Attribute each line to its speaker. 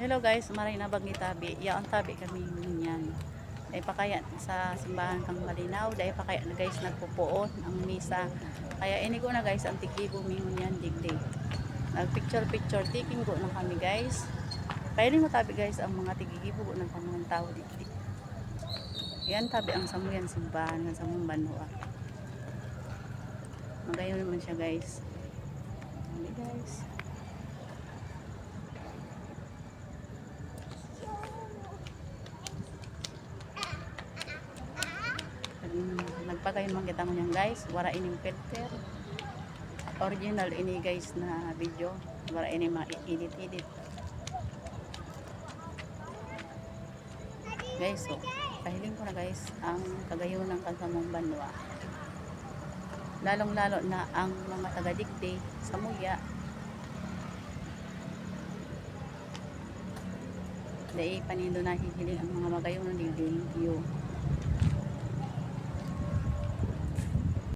Speaker 1: Hello guys, maray na bag ni tabi. Yaon tabi kami niyan. Dahil pa kaya sa simbahan kang malinaw, dahil pa kaya na guys nagpupuon ang misa. Kaya ini ko na guys ang tigibo mingon yan digdig. Nag picture taking ko na kami guys. Kaya ni matabi guys ang mga tigigibo ko ng mga tao digdig. Yan tabi ang samuyan simbahan ng samong banwa. Magayon naman siya guys. Ano guys? Nagpakayon man kita nyan guys, wala ining filter. Original ini guys na video, wala ini ma-edit. Guys, so pahiling ko na guys ang kagayon ng Kansamong Banwa. Lalong lalo na ang mga taga-digdi sa Muya. Dahil panindo na hihiling ang mga magayon ng digdi.